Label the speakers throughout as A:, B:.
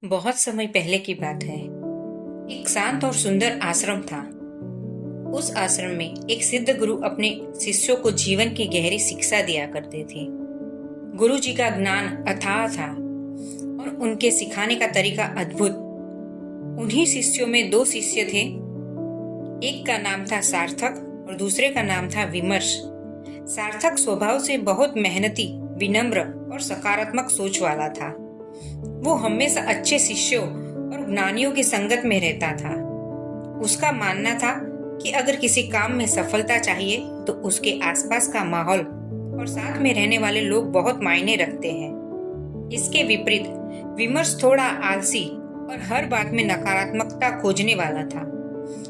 A: बहुत समय पहले की बात है। एक शांत और सुंदर आश्रम था। उस आश्रम में एक सिद्ध गुरु अपने शिष्यों को जीवन की गहरी शिक्षा दिया करते थे। गुरु जी का ज्ञान अथाह था और उनके सिखाने का तरीका अद्भुत। उन्हीं शिष्यों में दो शिष्य थे। एक का नाम था सार्थक और दूसरे का नाम था विमर्श। सार्थक स्वभाव से बहुत मेहनती, विनम्र और सकारात्मक सोच वाला था। वो हमेशा अच्छे शिष्यों और ज्ञानियों की संगत में रहता था। उसका मानना था कि अगर किसी काम में सफलता चाहिए तो उसके आसपास का माहौल और साथ में रहने वाले लोग बहुत मायने रखते हैं। इसके विपरीत विमर्श थोड़ा आलसी और हर बात में नकारात्मकता खोजने वाला था।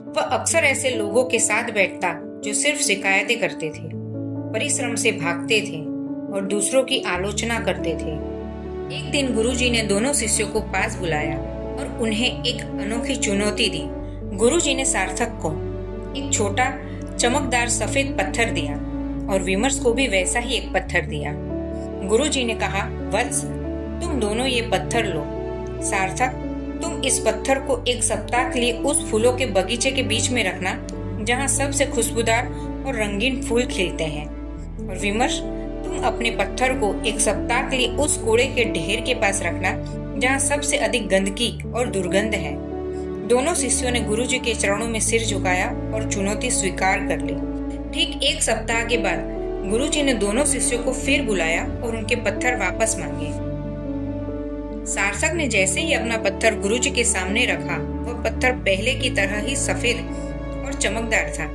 A: वह अक्सर ऐसे लोगों के साथ बैठता जो सिर्फ शिकायतें करते थे, परिश्रम से भागते थे और दूसरों की आलोचना करते थे। एक दिन गुरुजी ने दोनों शिष्यों को पास बुलाया और उन्हें एक अनोखी चुनौती दी। गुरुजी ने सार्थक को एक छोटा चमकदार सफेद पत्थर दिया और विमर्श को भी वैसा ही एक पत्थर दिया। गुरुजी ने कहा, वत्स, तुम दोनों ये पत्थर लो। सार्थक, तुम इस पत्थर को एक सप्ताह के लिए उस फूलों के बगीचे के बीच में रखना जहाँ सबसे खुशबूदार और रंगीन फूल खिलते हैं। और विमर्श, तुम अपने पत्थर को एक सप्ताह के लिए उस कूड़े के ढेर के पास रखना जहाँ सबसे अधिक गंदगी और दुर्गंध है। दोनों शिष्यों ने गुरुजी के चरणों में सिर झुकाया और चुनौती स्वीकार कर ली। ठीक एक सप्ताह के बाद गुरुजी ने दोनों शिष्यों को फिर बुलाया और उनके पत्थर वापस मांगे। सार्थक ने जैसे ही अपना पत्थर गुरुजी के सामने रखा, वह पत्थर पहले की तरह ही सफेद और चमकदार था,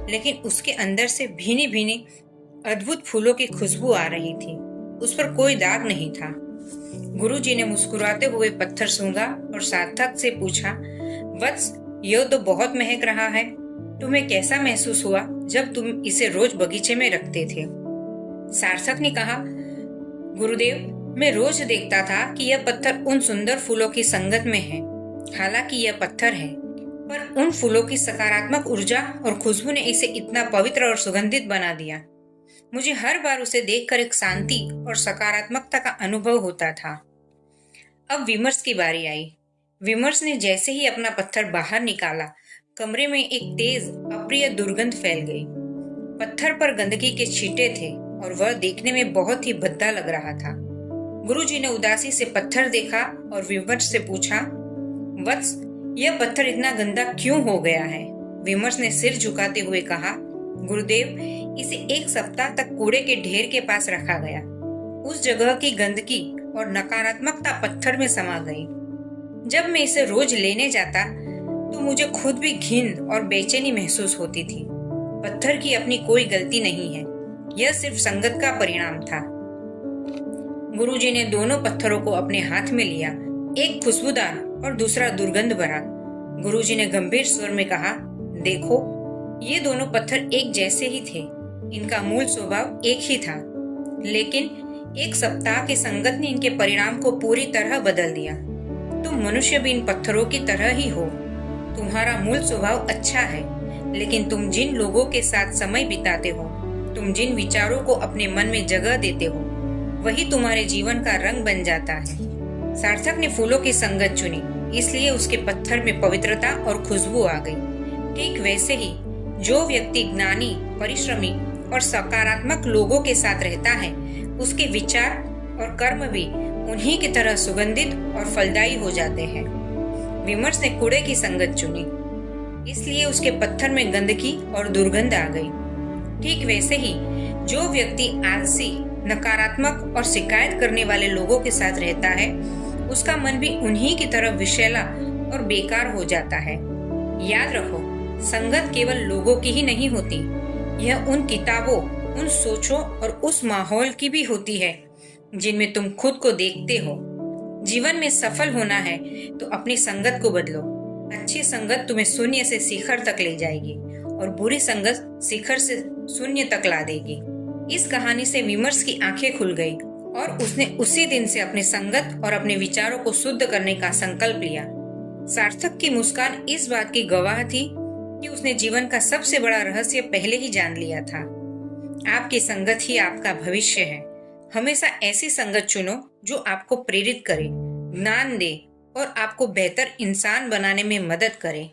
A: लेकिन उसके अंदर से भीनी भीनी अद्भुत फूलों की खुशबू आ रही थी। उस पर कोई दाग नहीं था। गुरुजी ने मुस्कुराते हुए पत्थर सूंघा और सार्थक से पूछा, वत्स, यह तो बहुत महक रहा है। तुम्हें कैसा महसूस हुआ जब तुम इसे रोज बगीचे में रखते थे? सार्थक ने कहा, गुरुदेव, मैं रोज देखता था कि यह पत्थर उन सुंदर फूलों की संगत में है। हालांकि यह पत्थर है, पर उन फूलों की सकारात्मक ऊर्जा और खुशबू ने इसे इतना पवित्र और सुगंधित बना दिया। मुझे हर बार उसे देखकर एक शांति और सकारात्मकता का अनुभव होता था। अब विमर्श की बारी आई। विमर्श ने जैसे ही अपना पत्थर बाहर निकाला, कमरे में एक तेज अप्रिय दुर्गंध फैल गई। पत्थर पर गंदगी के छींटे थे और वह देखने में बहुत ही भद्दा लग रहा था। गुरुजी ने उदासी से पत्थर देखा और विमर्श से पूछा, वत्स, यह पत्थर इतना गंदा क्यों हो गया है? विमर्श ने सिर झुकाते हुए कहा, गुरुदेव, इसे एक सप्ताह तक कूड़े के ढेर के पास रखा गया। उस जगह की गंदगी और नकारात्मकता पत्थर में समा गई। जब मैं इसे रोज लेने जाता तो मुझे खुद भी घिन और बेचैनी महसूस होती थी। पत्थर की अपनी कोई गलती नहीं है, यह सिर्फ संगत का परिणाम था। गुरुजी ने दोनों पत्थरों को अपने हाथ में लिया, एक खुशबूदार और दूसरा दुर्गंध भरा। गुरुजी ने गंभीर स्वर में कहा, देखो, ये दोनों पत्थर एक जैसे ही थे। इनका मूल स्वभाव एक ही था, लेकिन एक सप्ताह की संगत ने इनके परिणाम को पूरी तरह बदल दिया। तुम मनुष्य भी इन पत्थरों की तरह ही हो। तुम्हारा मूल स्वभाव अच्छा है, लेकिन तुम जिन लोगों के साथ समय बिताते हो, तुम जिन विचारों को अपने मन में जगह देते हो, वही तुम्हारे जीवन का रंग बन जाता है। सार्थक ने फूलों की संगत चुनी, इसलिए उसके पत्थर में पवित्रता और खुशबू आ गई। ठीक वैसे ही जो व्यक्ति ज्ञानी, परिश्रमी और सकारात्मक लोगों के साथ रहता है, उसके विचार और कर्म भी उन्हीं की तरह सुगंधित और फलदायी हो जाते हैं। विमर्श ने कूड़े की संगत चुनी, इसलिए उसके पत्थर में गंदगी और दुर्गंध आ गई। ठीक वैसे ही जो व्यक्ति आलसी, नकारात्मक और शिकायत करने वाले लोगों के साथ रहता है, उसका मन भी उन्हीं की तरह विषैला और बेकार हो जाता है। याद रखो, संगत केवल लोगों की ही नहीं होती, यह उन किताबों, उन सोचों और उस माहौल की भी होती है जिनमें तुम खुद को देखते हो। जीवन में सफल होना है तो अपनी संगत को बदलो। अच्छी संगत तुम्हें शून्य से शिखर तक ले जाएगी और बुरी संगत शिखर से शून्य तक ला देगी। इस कहानी से विमर्श की आंखें खुल गई और उसने उसी दिन से अपनी संगत और अपने विचारों को शुद्ध करने का संकल्प लिया। सार्थक की मुस्कान इस बात की गवाह थी कि उसने जीवन का सबसे बड़ा रहस्य पहले ही जान लिया था। आपकी संगत ही आपका भविष्य है। हमेशा ऐसी संगत चुनो जो आपको प्रेरित करे, ज्ञान दे और आपको बेहतर इंसान बनाने में मदद करे।